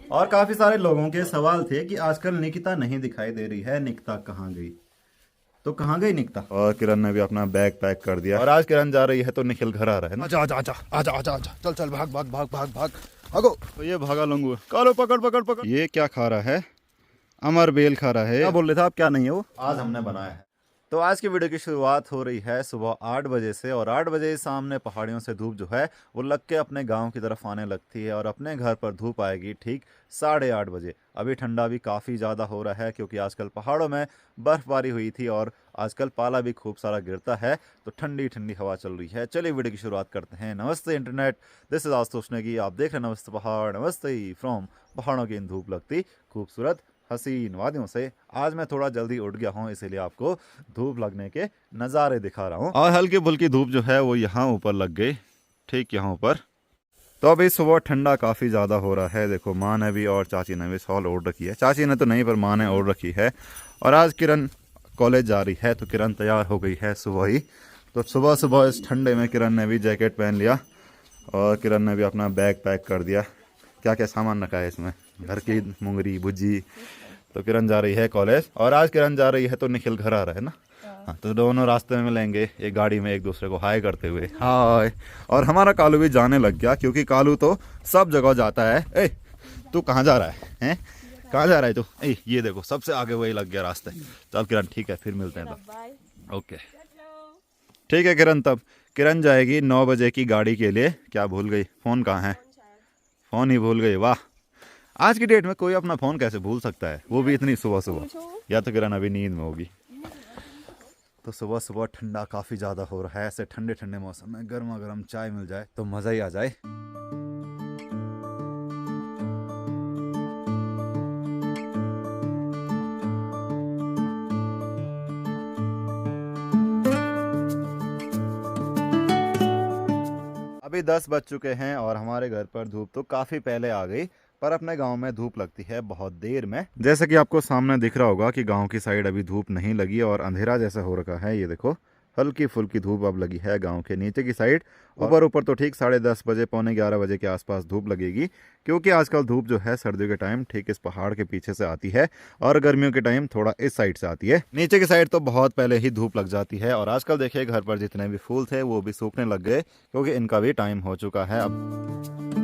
और काफी सारे लोगों के सवाल थे कि आजकल निकिता नहीं दिखाई दे रही है, निकिता कहाँ गई। तो कहाँ गई निकिता? और किरण ने भी अपना बैग पैक कर दिया और आज किरण जा रही है तो निखिल घर आ रहा है ना। आजा आजा आजा आजा आजा आजा, चल चल, भाग भाग भाग भाग भाग भागो। तो ये भागा लंगूर, कालो पकड़ पकड़ पकड़। ये क्या खा रहा है? अमर बेल खा रहा है। क्या बोल रहे थे आप? क्या नहीं है वो? आज हमने बनाया है। तो आज की वीडियो की शुरुआत हो रही है सुबह 8 बजे से और 8 बजे सामने पहाड़ियों से धूप जो है वो लग के अपने गांव की तरफ आने लगती है और अपने घर पर धूप आएगी ठीक 8:30 बजे। अभी ठंडा भी काफ़ी ज़्यादा हो रहा है क्योंकि आजकल पहाड़ों में बर्फ़बारी हुई थी और आजकल पाला भी खूब सारा गिरता है, तो ठंडी ठंडी हवा चल रही है। चलिए वीडियो की शुरुआत करते हैं। नमस्ते internet, this is Ashutosh Negi, आप देख रहे हैं नमस्ते पहाड़। नमस्ते फ्रॉम पहाड़ों की इन धूप लगती खूबसूरत हसीन वादियों से। आज मैं थोड़ा जल्दी उठ गया हूँ इसीलिए आपको धूप लगने के नज़ारे दिखा रहा हूँ। और हल्की फुल्की धूप जो है वो यहाँ ऊपर लग गई, ठीक यहाँ ऊपर। तो अभी सुबह ठंडा काफ़ी ज़्यादा हो रहा है। देखो माँ ने भी और चाची ने भी शॉल ओढ़ रखी है। चाची ने तो नहीं पर माँ ने ओढ़ रखी है। और आज किरण कॉलेज जा रही है तो किरण तैयार हो गई है सुबह ही। तो सुबह सुबह इस ठंडे में किरण ने भी जैकेट पहन लिया और किरण ने भी अपना बैग पैक कर दिया। क्या क्या सामान रखा है इसमें? घर की मुंगरी भुजी। तो किरण जा रही है कॉलेज और आज किरण जा रही है तो निखिल घर आ रहा है ना। हाँ, तो दोनों रास्ते में मिलेंगे एक गाड़ी में एक दूसरे को हाय करते हुए। हाय। और हमारा कालू भी जाने लग गया क्योंकि कालू तो सब जगह जाता है। ए तू कहाँ जा रहा है? हैं कहाँ जा रहा है तू? ए ये देखो सबसे आगे वही लग गया रास्ते। चल किरण ठीक है, फिर मिलते हैं तब। ओके ठीक है किरण। तब किरण जाएगी 9 बजे की गाड़ी के लिए। क्या भूल गई? फ़ोन कहाँ है? फ़ोन ही भूल गई। वाह, आज की डेट में कोई अपना फ़ोन कैसे भूल सकता है, वो भी इतनी सुबह सुबह। या तो किरण अभी नींद में होगी। तो सुबह सुबह ठंडा काफ़ी ज़्यादा हो रहा है। ऐसे ठंडे ठंडे मौसम में गर्मा गर्म चाय मिल जाए तो मज़ा ही आ जाए। अभी 10 बज चुके हैं और हमारे घर पर धूप तो काफ़ी पहले आ गई, पर अपने गांव में धूप लगती है बहुत देर में। जैसे कि आपको सामने दिख रहा होगा कि गांव की साइड अभी धूप नहीं लगी और अंधेरा जैसा हो रखा है। ये देखो हल्की फुल्की धूप अब लगी है गांव के नीचे की साइड। ऊपर तो ठीक 10:30 बजे पौने 11 बजे के आसपास धूप लगेगी क्योंकि आजकल धूप जो है सर्दियों के टाइम ठीक इस पहाड़ के पीछे से आती है और गर्मियों के टाइम थोड़ा इस साइड से आती है। नीचे की साइड तो बहुत पहले ही धूप लग जाती है और आजकल देखिए घर पर जितने भी फूल थे वो भी सूखने लग गए क्योंकि इनका भी टाइम हो चुका है अब।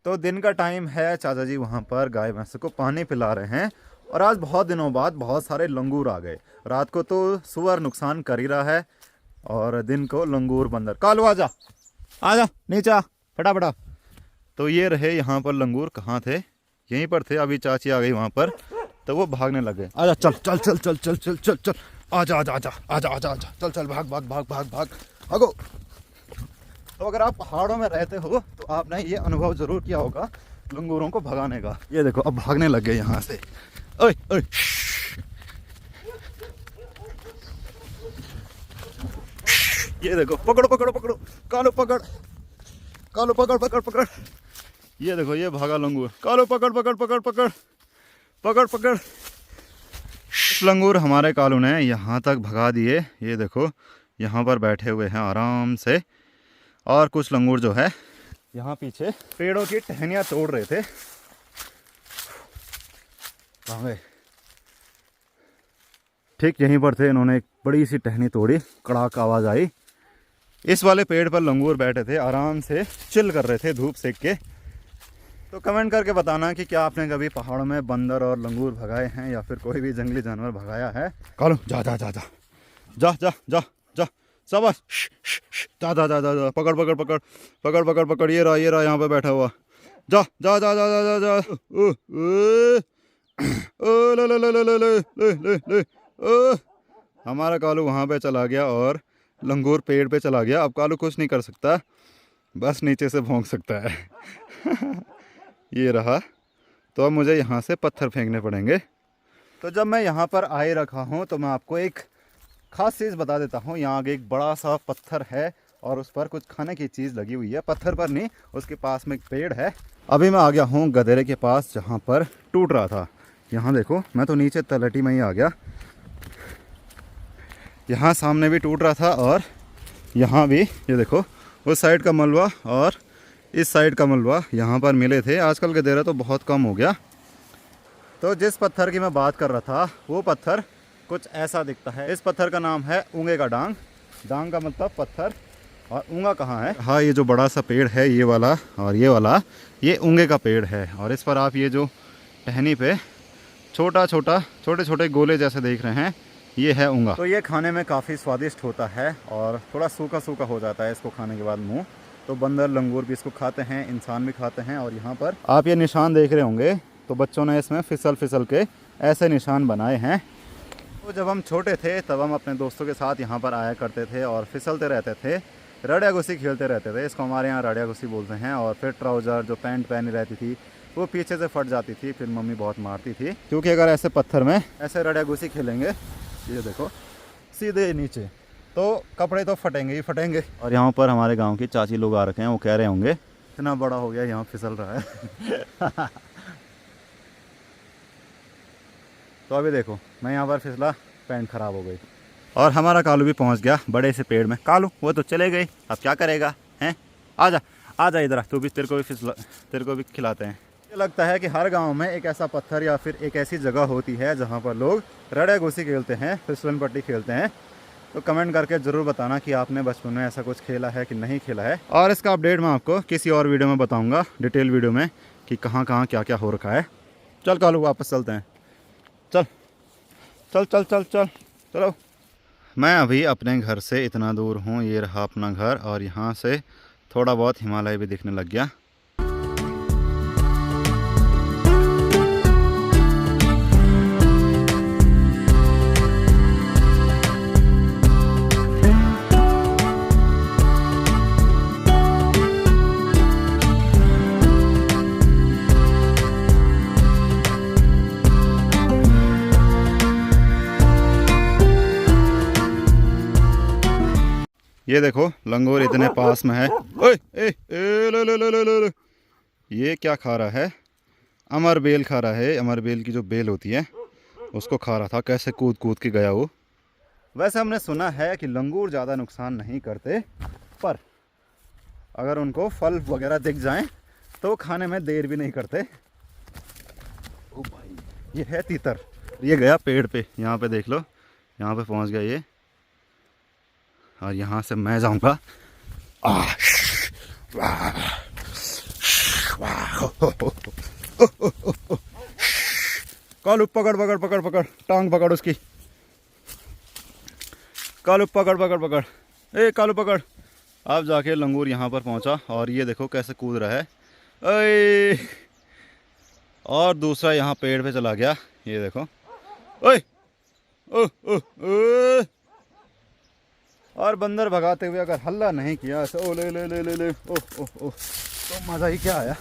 तो दिन का टाइम है, चाचा जी वहाँ पर गाय भैंस को पानी पिला रहे हैं और आज बहुत दिनों बाद बहुत सारे लंगूर आ गए। रात को तो सुअर नुकसान कर ही रहा है और दिन को लंगूर बंदर। कालू आजा आजा नीचे आ फटाफटा। तो ये रहे यहाँ पर लंगूर। कहाँ थे? यहीं पर थे। अभी चाची आ गई वहाँ पर तो वो भागने लगे। आजा चल चल चल चल चल चल चल चल, आजा आजा आजा आजा आजा आजा, चल चल, भाग भाग भाग भाग भाग भागो। तो अगर आप पहाड़ों में रहते हो तो आपने ये अनुभव जरूर किया होगा लंगूरों को भगाने का। ये देखो अब भागने लग गए यहाँ से। ओए ओए ये देखो, पकड़ो पकड़ो पकड़ो, कालो पकड़, कालो पकड़ पकड़ पकड़। ये देखो ये भागा लंगूर। कालो पकड़ पकड़ पकड़ पकड़ पकड़ पकड़। लंगूर हमारे कालू ने यहाँ तक भगा दिए। ये देखो यहाँ पर बैठे हुए हैं आराम से। और कुछ लंगूर जो है यहाँ पीछे पेड़ों की टहनियाँ तोड़ रहे थे। कहाँ गए? ठीक यहीं पर थे। इन्होंने एक बड़ी सी टहनी तोड़ी, कड़ाक आवाज़ आई। इस वाले पेड़ पर लंगूर बैठे थे, आराम से चिल कर रहे थे धूप सेक के। तो कमेंट करके बताना कि क्या आपने कभी पहाड़ों में बंदर और लंगूर भगाए हैं या फिर कोई भी जंगली जानवर भगाया है। कालू जा जा जा जा जा जा जा जा, शाबाश, जा जा जा जा, पकड़ पकड़ पकड़ पकड़ पकड़ पकड़। ये रहा यहाँ पे बैठा हुआ। जा जा जा जा जा जा जा। ओ ले ले ले ले ले ले ले ले। ओ हमारा कालू वहाँ पे चला गया और लंगूर पेड़ पे चला गया। अब कालू कुछ नहीं कर सकता, बस नीचे से भौंक सकता है। ये रहा। तो अब मुझे यहाँ से पत्थर फेंकने पड़ेंगे। तो जब मैं यहाँ पर आए रखा हूँ तो मैं आपको एक ख़ास चीज़ बता देता हूँ। यहाँ आगे एक बड़ा सा पत्थर है और उस पर कुछ खाने की चीज़ लगी हुई है। पत्थर पर नहीं, उसके पास में एक पेड़ है। अभी मैं आ गया हूँ गधेरे के पास जहाँ पर टूट रहा था। यहाँ देखो, मैं तो नीचे तलहटी में ही आ गया। यहाँ सामने भी टूट रहा था और यहाँ भी, ये देखो, उस साइड का मलबा और इस साइड का मलबा यहाँ पर मिले थे। आजकल गधेरा तो बहुत कम हो गया। तो जिस पत्थर की मैं बात कर रहा था वो पत्थर कुछ ऐसा दिखता है। इस पत्थर का नाम है ऊँगे का डांग। डांग का मतलब पत्थर, और ऊँगा कहाँ है? हाँ, ये जो बड़ा सा पेड़ है ये वाला और ये वाला, ये ऊँगे का पेड़ है। और इस पर आप ये जो टहनी पे छोटे छोटे गोले जैसे देख रहे हैं, ये है ऊँगा। तो ये खाने में काफ़ी स्वादिष्ट होता है और थोड़ा सूखा सूखा हो जाता है इसको खाने के बाद मुँह। तो बंदर लंगूर भी इसको खाते हैं, इंसान भी खाते हैं। और यहाँ पर आप ये निशान देख रहे होंगे, तो बच्चों ने इसमें फिसल के ऐसे निशान बनाए हैं। तो जब हम छोटे थे तब हम अपने दोस्तों के साथ यहाँ पर आया करते थे और फिसलते रहते थे, रड़िया घुसी खेलते रहते थे। इसको हमारे यहाँ रड़िया घुसी बोलते हैं। और फिर ट्राउज़र जो पैंट पहनी रहती थी वो पीछे से फट जाती थी, फिर मम्मी बहुत मारती थी, क्योंकि अगर ऐसे पत्थर में ऐसे रड़िया घुसी खेलेंगे, ये देखो सीधे नीचे, तो कपड़े तो फटेंगे ही फटेंगे। और यहाँ पर हमारे गाँव की चाची लोग आ रखे हैं, वो कह रहे होंगे इतना बड़ा हो गया यहाँ फिसल रहा है। तो अभी देखो, मैं यहाँ पर फिसला, पैंट खराब हो गई। और हमारा कालू भी पहुँच गया बड़े से पेड़ में। कालू वो तो चले गई, अब क्या करेगा? हैं, आजा इधर, तू भी, तेरे को भी खिलाते हैं। मुझे लगता है कि हर गांव में एक ऐसा पत्थर या फिर एक ऐसी जगह होती है जहाँ पर लोग रड़े घुसी खेलते हैं, फिसलन पट्टी खेलते हैं। तो कमेंट करके ज़रूर बताना कि आपने बचपन में ऐसा कुछ खेला है कि नहीं खेला है। और इसका अपडेट मैं आपको किसी और वीडियो में बताऊँगा, डिटेल वीडियो में, कि कहाँ क्या क्या हो रखा है। चल कालू, वापस चलते हैं। चलो। मैं अभी अपने घर से इतना दूर हूँ, ये रहा अपना घर, और यहाँ से थोड़ा बहुत हिमालय भी दिखने लग गया। ये देखो, लंगूर इतने पास में है। ओए ले। ये क्या खा रहा है? अमर बेल खा रहा है। अमर बेल की जो बेल होती है उसको खा रहा था। कैसे कूद के गया वो। वैसे हमने सुना है कि लंगूर ज़्यादा नुकसान नहीं करते, पर अगर उनको फल वगैरह दिख जाएं तो खाने में देर भी नहीं करते। ओ भाई, ये है तीतर। ये गया पेड़ पे, यहाँ पे देख लो, यहाँ पे पहुँच गया ये। और यहाँ से मैं जाऊँगा। कालू पकड़, टांग पकड़ उसकी। कालू पकड़। ए कालू पकड़। अब जाके लंगूर यहाँ पर पहुँचा और ये देखो कैसे कूद रहा है। ओए, और दूसरा यहाँ पेड़ पे चला गया, ये देखो। ओए ओ। और बंदर भगाते हुए अगर हल्ला नहीं किया ऐसे, ओ ले ओ, तो मज़ा ही क्या आया।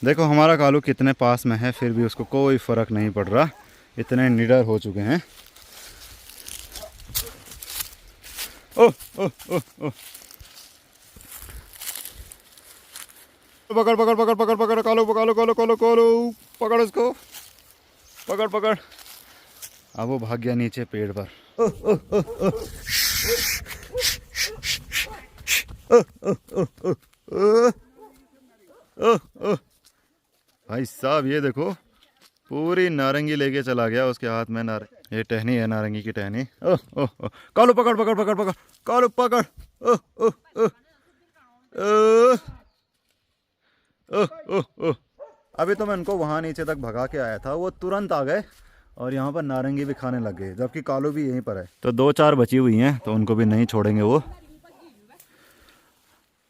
देखो हमारा कालू कितने पास में है, फिर भी उसको कोई फ़र्क नहीं पड़ रहा। इतने निडर हो चुके हैं। ओ पकड़ कालू, पकड़ इसको, पकड़। अब वो भाग गया नीचे पेड़ पर। भाई साहब, ये देखो पूरी नारंगी लेके चला गया उसके हाथ में। ये टहनी है, नारंगी की टहनी। कालू पकड़, कालू पकड़। अभी तो मैं उनको वहां नीचे तक भगा के आया था, वो तुरंत आ गए और यहाँ पर नारंगी भी खाने लग गए, जबकि कालू भी यहीं पर है। तो 2-4 बची हुई हैं, तो उनको भी नहीं छोड़ेंगे वो।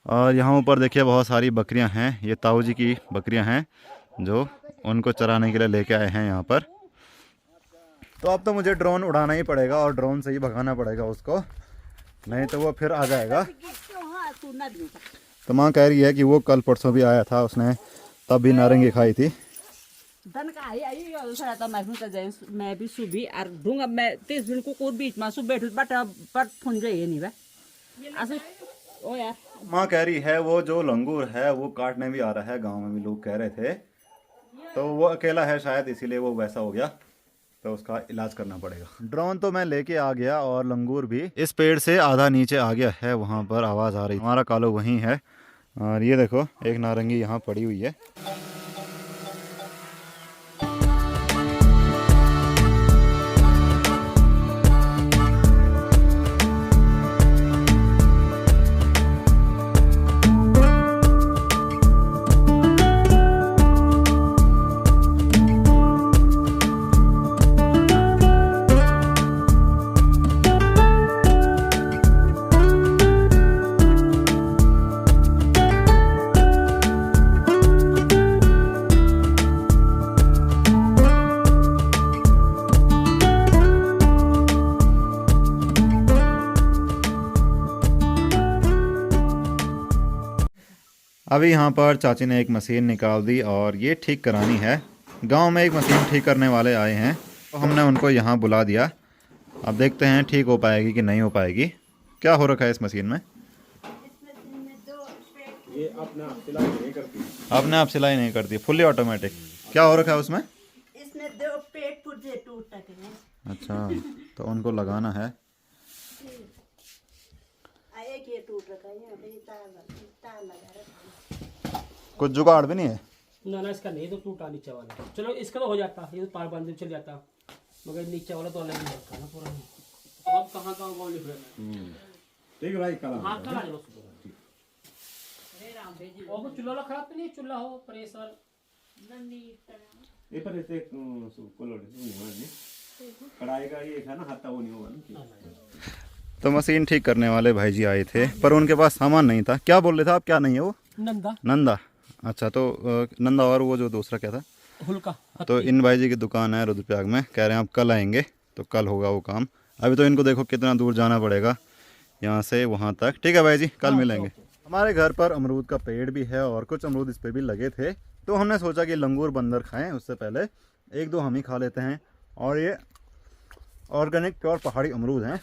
और यहाँ ऊपर देखिए बहुत सारी बकरियां हैं। ये ताऊ जी की बकरियां हैं जो उनको चराने के लिए लेके आए हैं यहाँ पर। तो अब तो मुझे ड्रोन उड़ाना ही पड़ेगा और ड्रोन से ही भगाना पड़ेगा उसको, नहीं तो वो फिर आ जाएगा। तो माँ कह रही है कि वो कल परसों भी आया था, उसने तब भी नारंगी खाई थी। धन का आई और सारा तो मैं का जाए मैं भी सुबी और दूंगा मैं 30 मिनट को कोई बीच में सुबह बैठ बट पर फोन जाइए नहीं बे ऐसे ओ यार माँ कह रही है वो जो लंगूर है वो काटने भी आ रहा है, गांव में भी लोग कह रहे थे, तो वो अकेला है शायद इसीलिए वो वैसा हो गया, तो उसका इलाज करना पड़ेगा। ड्रोन तो मैं लेके आ गया और लंगूर भी इस पेड़ से आधा नीचे आ गया है, वहाँ पर आवाज़ आ रही। हमारा कालो वहीं है और ये देखो एक नारंगी यहाँ पड़ी हुई है। अभी यहाँ पर चाची ने एक मशीन निकाल दी और ये ठीक करानी है। गांव में एक मशीन ठीक करने वाले आए हैं, तो हमने उनको यहाँ बुला दिया। अब देखते हैं ठीक हो पाएगी कि नहीं हो पाएगी। क्या हो रखा है इस मशीन में? ये अपने आप सिलाई नहीं करती। अपने आप सिलाई नहीं करती, फुल्ली ऑटोमेटिक। क्या हो रखा है उसमें? इसमें दो पेट पुर्जे टूट रखे हैं। अच्छा, तो उनको लगाना है। एक ये टूट रखा है, यहाँ पे तार लगा रखा है। कुछ जुगाड़ भी नहीं है? ना इसका नहीं, तो टूटा नीचे वाला। चलो इसका तो हो जाता, ये तो पार बांध चल जाता, मगर नीचे वाला तो अलग ही रखा ना पूरा। तो अब कहाँ कौन लिख रहा है? ठीक है भाई, कल हाँ कल आ जाओ सुबह। और कुछ चूल्हा खराब तो नहीं? चूल्हा हो प्रेशर ये पर ऐसे कढ़ाई का ये था ना, हाथा वो नहीं होगा ना। तो मशीन ठीक करने वाले भाई जी आए थे, पर उनके पास सामान नहीं था। क्या बोल रहे थे आप? क्या नहीं है वो? नंदा। नंदा। अच्छा, तो नंदा और वो जो दूसरा क्या था? हुलका। तो इन भाई जी की दुकान है रुद्रप्रयाग में, कह रहे हैं आप कल आएंगे तो कल होगा वो काम। अभी तो इनको देखो कितना दूर जाना पड़ेगा यहाँ से वहाँ तक। ठीक है भाई जी, कल मिलेंगे। हमारे घर पर अमरूद का पेड़ भी है और कुछ अमरूद इस पर भी लगे थे, तो हमने सोचा कि लंगूर बंदर खाएं, उससे पहले एक दो हम ही खा लेते हैं। और ये ऑर्गेनिक प्योर पहाड़ी अमरूद हैं,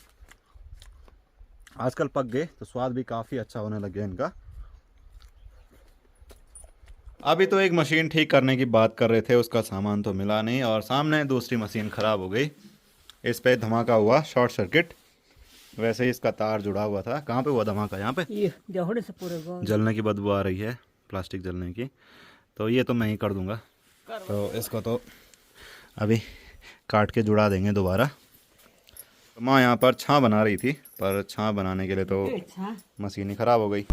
आजकल पक गए तो स्वाद भी काफ़ी अच्छा होने लग गया इनका। अभी तो एक मशीन ठीक करने की बात कर रहे थे, उसका सामान तो मिला नहीं और सामने दूसरी मशीन ख़राब हो गई। इस पे धमाका हुआ, शॉर्ट सर्किट। वैसे ही इसका तार जुड़ा हुआ था। कहाँ पे हुआ धमाका? यहाँ पे। ये जोड़े से पूरे जलने की बदबू आ रही है, प्लास्टिक जलने की। तो ये तो मैं ही कर दूंगा, तो इसको तो अभी काट के जुड़ा देंगे दोबारा। माँ यहाँ पर छाँ बना रही थी, पर छाँ बनाने के लिए तो मशीन ही ख़राब हो गई।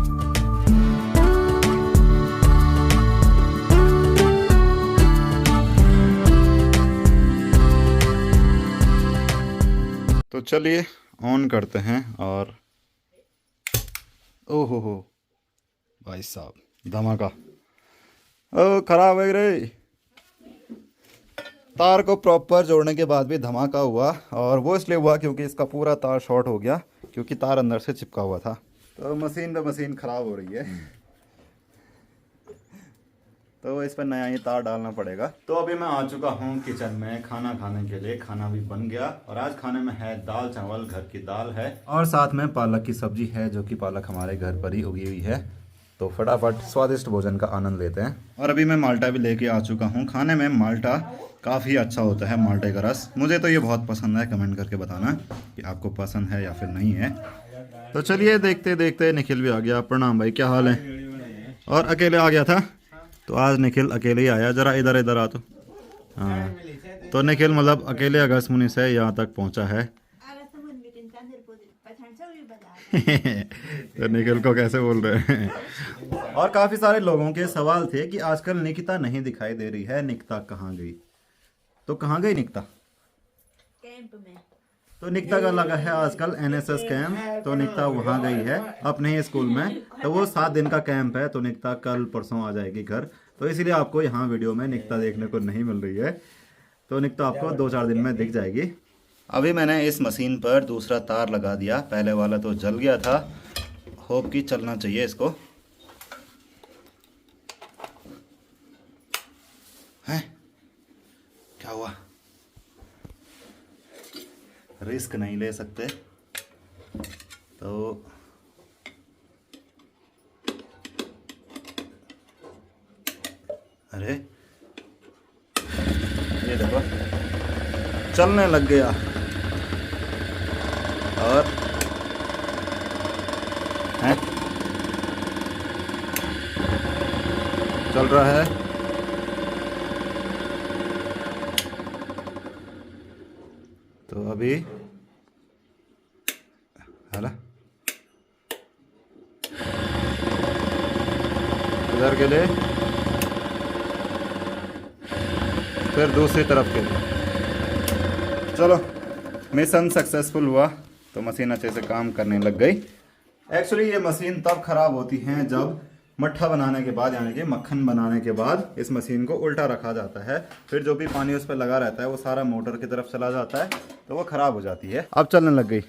तो चलिए ऑन करते हैं और ओहो हो भाई साहब, धमाका। ओ खराब है रे। तार को प्रॉपर जोड़ने के बाद भी धमाका हुआ, और वो इसलिए हुआ क्योंकि इसका पूरा तार शॉर्ट हो गया, क्योंकि तार अंदर से चिपका हुआ था। तो मशीन पे मशीन ख़राब हो रही है, तो इस पर नया ही तार डालना पड़ेगा। तो अभी मैं आ चुका हूँ किचन में खाना खाने के लिए। खाना भी बन गया और आज खाने में है दाल चावल, घर की दाल है, और साथ में पालक की सब्जी है, जो कि पालक हमारे घर पर ही उगी हुई है। तो फटाफट स्वादिष्ट भोजन का आनंद लेते हैं। और अभी मैं माल्टा भी लेके आ चुका हूँ। खाने में माल्टा काफ़ी अच्छा होता है, माल्टे का रस। मुझे तो ये बहुत पसंद है, कमेंट करके बताना कि आपको पसंद है या फिर नहीं है। तो चलिए देखते देखते निखिल भी आ गया। प्रणाम भाई, क्या हाल है? और अकेले आ गया था, तो आज निखिल अकेले ही आया। ज़रा इधर इधर आ। तो हाँ, तो निखिल मतलब अकेले अगस्त मुनि से यहाँ तक पहुँचा है। तो निखिल को कैसे बोल रहे हैं। और काफ़ी सारे लोगों के सवाल थे कि आजकल निकिता नहीं दिखाई दे रही है, निकिता कहाँ गई? तो कहाँ गई निकिता? कैंप में। तो निकिता का लगा है आजकल NSS कैंप, तो निकिता वहाँ गई है अपने ही स्कूल में। तो वो 7 दिन का कैंप है, तो निकिता कल परसों आ जाएगी घर। तो इसीलिए आपको यहाँ वीडियो में निकिता देखने को नहीं मिल रही है। तो निकिता आपको 2-4 दिन में दिख जाएगी। अभी मैंने इस मशीन पर दूसरा तार लगा दिया, पहले वाला तो जल गया था। होप कि चलना चाहिए इसको। है रिस्क नहीं ले सकते, तो अरे ये देखो चलने लग गया और है चल रहा है। तो अभी हाला इधर के लिए फिर दूसरी तरफ के लिए। चलो मिशन सक्सेसफुल हुआ, तो मशीन अच्छे से काम करने लग गई। एक्चुअली ये मशीन तब खराब होती है जब मट्ठा बनाने के बाद यानी कि मक्खन बनाने के बाद इस मशीन को उल्टा रखा जाता है, फिर जो भी पानी उस पर लगा रहता है वो सारा मोटर की तरफ चला जाता है, तो वो ख़राब हो जाती है। अब चलने लग गई।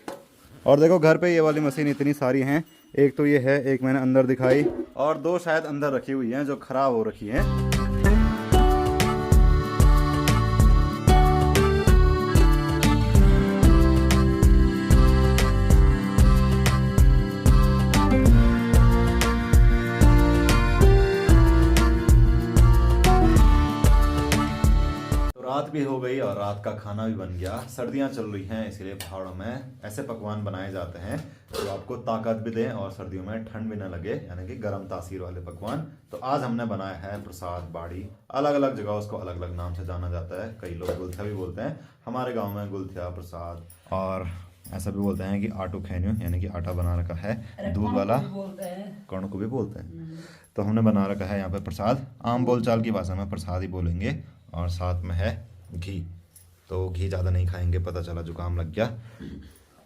और देखो घर पे ये वाली मशीन इतनी सारी हैं, एक तो ये है, एक मैंने अंदर दिखाई, और दो शायद अंदर रखी हुई हैं जो ख़राब हो रखी हैं। रात भी हो गई और रात का खाना भी बन गया। सर्दियां चल रही हैं, इसलिए पहाड़ों में ऐसे पकवान बनाए जाते हैं जो आपको ताकत भी दें और सर्दियों में ठंड भी ना लगे, यानी कि गर्म तासीर वाले पकवान। तो आज हमने बनाया है प्रसाद बाड़ी। अलग अलग जगह उसको अलग अलग नाम से जाना जाता है, कई लोग गुलथिया भी बोलते हैं, हमारे गाँव में गुलथिया प्रसाद, और ऐसा भी बोलते हैं कि आटू खैन्यू यानी कि आटा बना रखा है दूध वाला, कर्ण को भी बोलते हैं। तो हमने बना रखा है यहाँ पे प्रसाद, आम बोलचाल की भाषा में प्रसाद ही बोलेंगे, और साथ में है घी। तो घी ज़्यादा नहीं खाएंगे, पता चला जुकाम लग गया,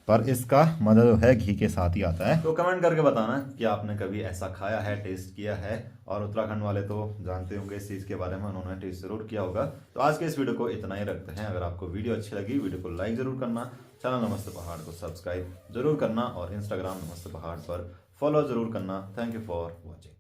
पर इसका मज़ा जो है घी के साथ ही आता है। तो कमेंट करके बताना कि आपने कभी ऐसा खाया है, टेस्ट किया है, और उत्तराखंड वाले तो जानते होंगे इस चीज़ के बारे में, उन्होंने टेस्ट जरूर किया होगा। तो आज के इस वीडियो को इतना ही रखते हैं। अगर आपको वीडियो अच्छी लगी, वीडियो को लाइक ज़रूर करना, चैनल नमस्ते पहाड़ को सब्सक्राइब जरूर करना, और इंस्टाग्राम नमस्ते पहाड़ पर फॉलो जरूर करना। Thank you for watching.